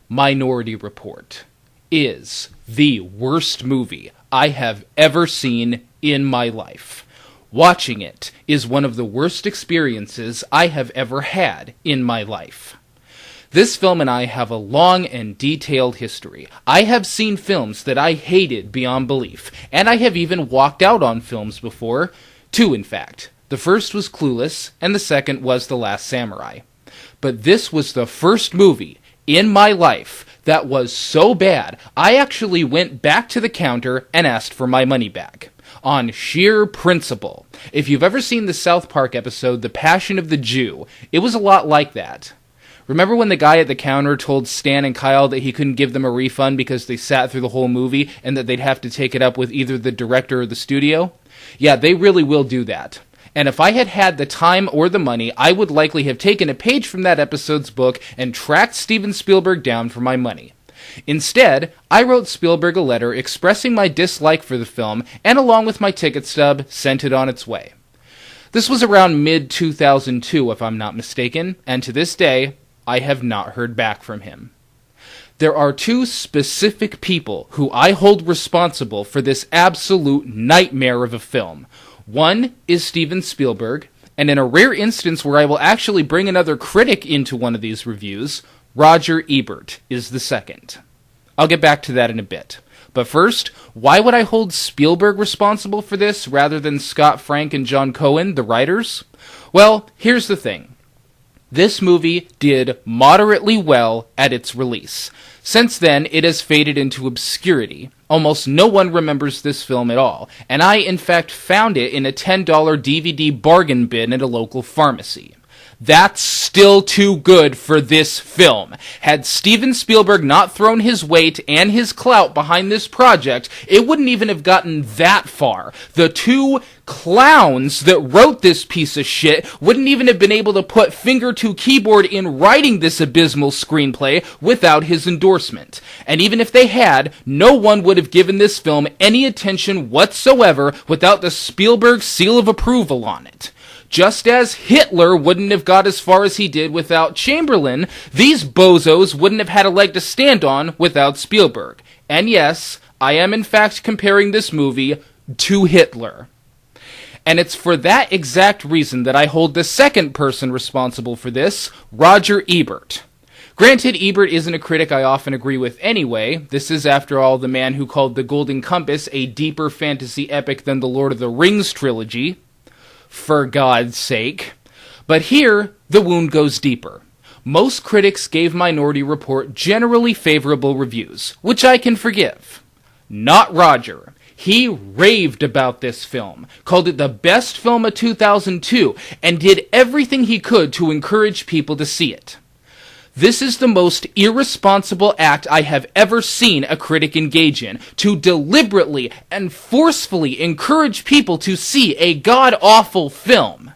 Minority Report is the worst movie I have ever seen in my life. Watching it is one of the worst experiences I have ever had in my life. This film and I have a long and detailed history. I have seen films that I hated beyond belief, and I have even walked out on films before. Two, in fact. The first was Clueless, and the second was The Last Samurai. But this was the first movie in my life that was so bad, I actually went back to the counter and asked for my money back. On sheer principle. If you've ever seen the South Park episode, The Passion of the Jew, it was a lot like that. Remember when the guy at the counter told Stan and Kyle that he couldn't give them a refund because they sat through the whole movie and that they'd have to take it up with either the director or the studio? Yeah, they really will do that. And if I had had the time or the money, I would likely have taken a page from that episode's book and tracked Steven Spielberg down for my money. Instead, I wrote Spielberg a letter expressing my dislike for the film, and along with my ticket stub, sent it on its way. This was around mid-2002, if I'm not mistaken, and to this day, I have not heard back from him. There are two specific people who I hold responsible for this absolute nightmare of a film. One is Steven Spielberg, and in a rare instance where I will actually bring another critic into one of these reviews, Roger Ebert is the second. I'll get back to that in a bit. But first, why would I hold Spielberg responsible for this rather than Scott Frank and John Cohen, the writers? Well, here's the thing. This movie did moderately well at its release. Since then, it has faded into obscurity. Almost no one remembers this film at all, and I, in fact, found it in a $10 DVD bargain bin at a local pharmacy. That's still too good for this film. Had Steven Spielberg not thrown his weight and his clout behind this project, it wouldn't even have gotten that far. The two clowns that wrote this piece of shit wouldn't even have been able to put finger to keyboard in writing this abysmal screenplay without his endorsement. And even if they had, no one would have given this film any attention whatsoever without the Spielberg seal of approval on it. Just as Hitler wouldn't have got as far as he did without Chamberlain, these bozos wouldn't have had a leg to stand on without Spielberg. And yes, I am in fact comparing this movie to Hitler. And it's for that exact reason that I hold the second person responsible for this, Roger Ebert. Granted, Ebert isn't a critic I often agree with anyway. This is, after all, the man who called The Golden Compass a deeper fantasy epic than the Lord of the Rings trilogy. For God's sake. But here, the wound goes deeper. Most critics gave Minority Report generally favorable reviews, which I can forgive. Not Roger. He raved about this film, called it the best film of 2002, and did everything he could to encourage people to see it. This is the most irresponsible act I have ever seen a critic engage in, to deliberately and forcefully encourage people to see a god-awful film.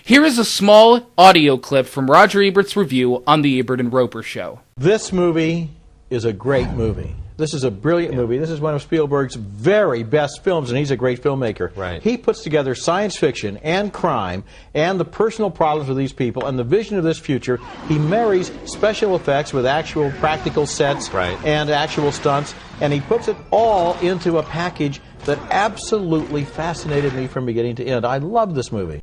Here is a small audio clip from Roger Ebert's review on The Ebert and Roper Show. This movie is a great movie. This is a brilliant movie. This is one of Spielberg's very best films, and he's a great filmmaker. Right. He puts together science fiction and crime and the personal problems of these people and the vision of this future. He marries special effects with actual practical sets and actual stunts, and he puts it all into a package that absolutely fascinated me from beginning to end. I love this movie.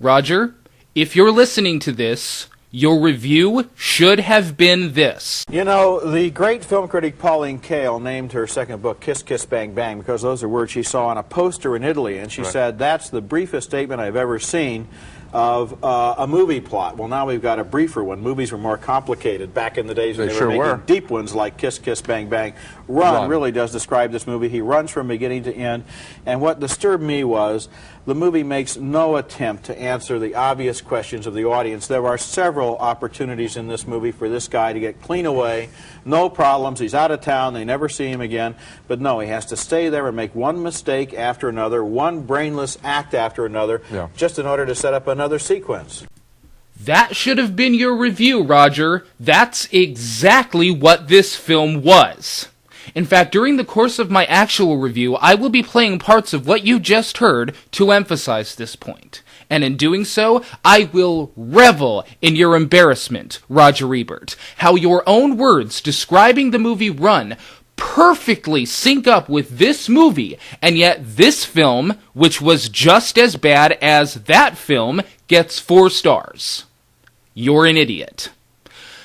Roger, if you're listening to this, your review should have been this. You know, the great film critic Pauline Kael named her second book Kiss Kiss Bang Bang because those are words she saw on a poster in Italy, and she said, that's the briefest statement I've ever seen of a movie plot. Well, now we've got a briefer one. Movies were more complicated back in the days when they were making deep ones like Kiss Kiss Bang Bang. Run really does describe this movie. He runs from beginning to end, and what disturbed me was the movie makes no attempt to answer the obvious questions of the audience. There are several opportunities in this movie for this guy to get clean away, no problems, he's out of town, they never see him again, but no, he has to stay there and make one mistake after another, one brainless act after another, just in order to set up another sequence. That should have been your review, Roger. That's exactly what this film was. In fact, during the course of my actual review, I will be playing parts of what you just heard to emphasize this point. and in doing so, I will revel in your embarrassment, Roger Ebert. How your own words describing the movie Run perfectly sync up with this movie, and yet this film, which was just as bad as that film, gets 4 stars. You're an idiot.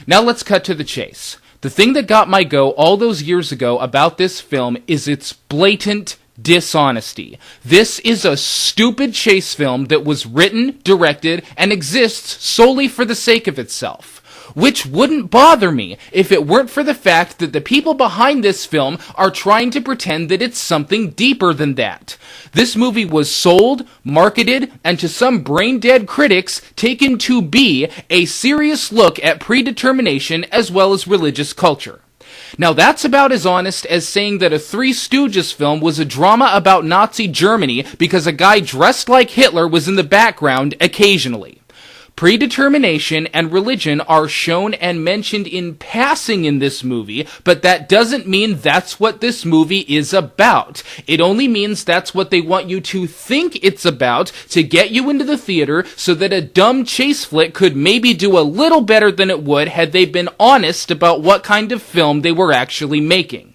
Now let's cut to the chase. The thing that got my go all those years ago about this film is its blatant dishonesty. This is a stupid chase film that was written, directed, and exists solely for the sake of itself. Which wouldn't bother me if it weren't for the fact that the people behind this film are trying to pretend that it's something deeper than that. This movie was sold, marketed, and to some brain-dead critics taken to be a serious look at predetermination as well as religious culture. Now that's about as honest as saying that a Three Stooges film was a drama about Nazi Germany because a guy dressed like Hitler was in the background occasionally. Predetermination and religion are shown and mentioned in passing in this movie, but that doesn't mean that's what this movie is about. It only means that's what they want you to think it's about to get you into the theater so that a dumb chase flick could maybe do a little better than it would had they been honest about what kind of film they were actually making.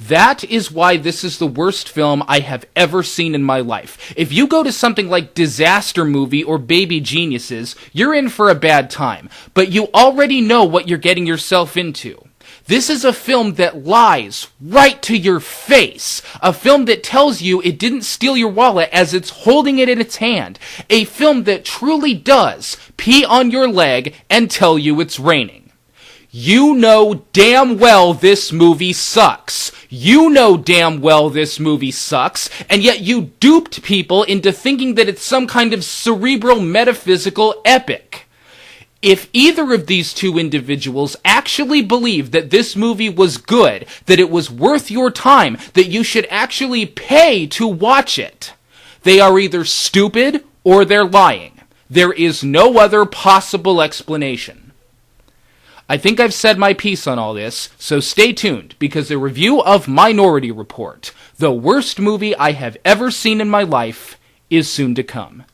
That is why this is the worst film I have ever seen in my life. If you go to something like Disaster Movie or Baby Geniuses, you're in for a bad time, but you already know what you're getting yourself into. This is a film that lies right to your face. A film that tells you it didn't steal your wallet as it's holding it in its hand. A film that truly does pee on your leg and tell you it's raining. You know damn well this movie sucks. You know damn well this movie sucks, and yet you duped people into thinking that it's some kind of cerebral metaphysical epic. If either of these two individuals actually believed that this movie was good, that it was worth your time, that you should actually pay to watch it, they are either stupid or they're lying. There is no other possible explanation. I think I've said my piece on all this, so stay tuned, because a review of Minority Report, the worst movie I have ever seen in my life, is soon to come.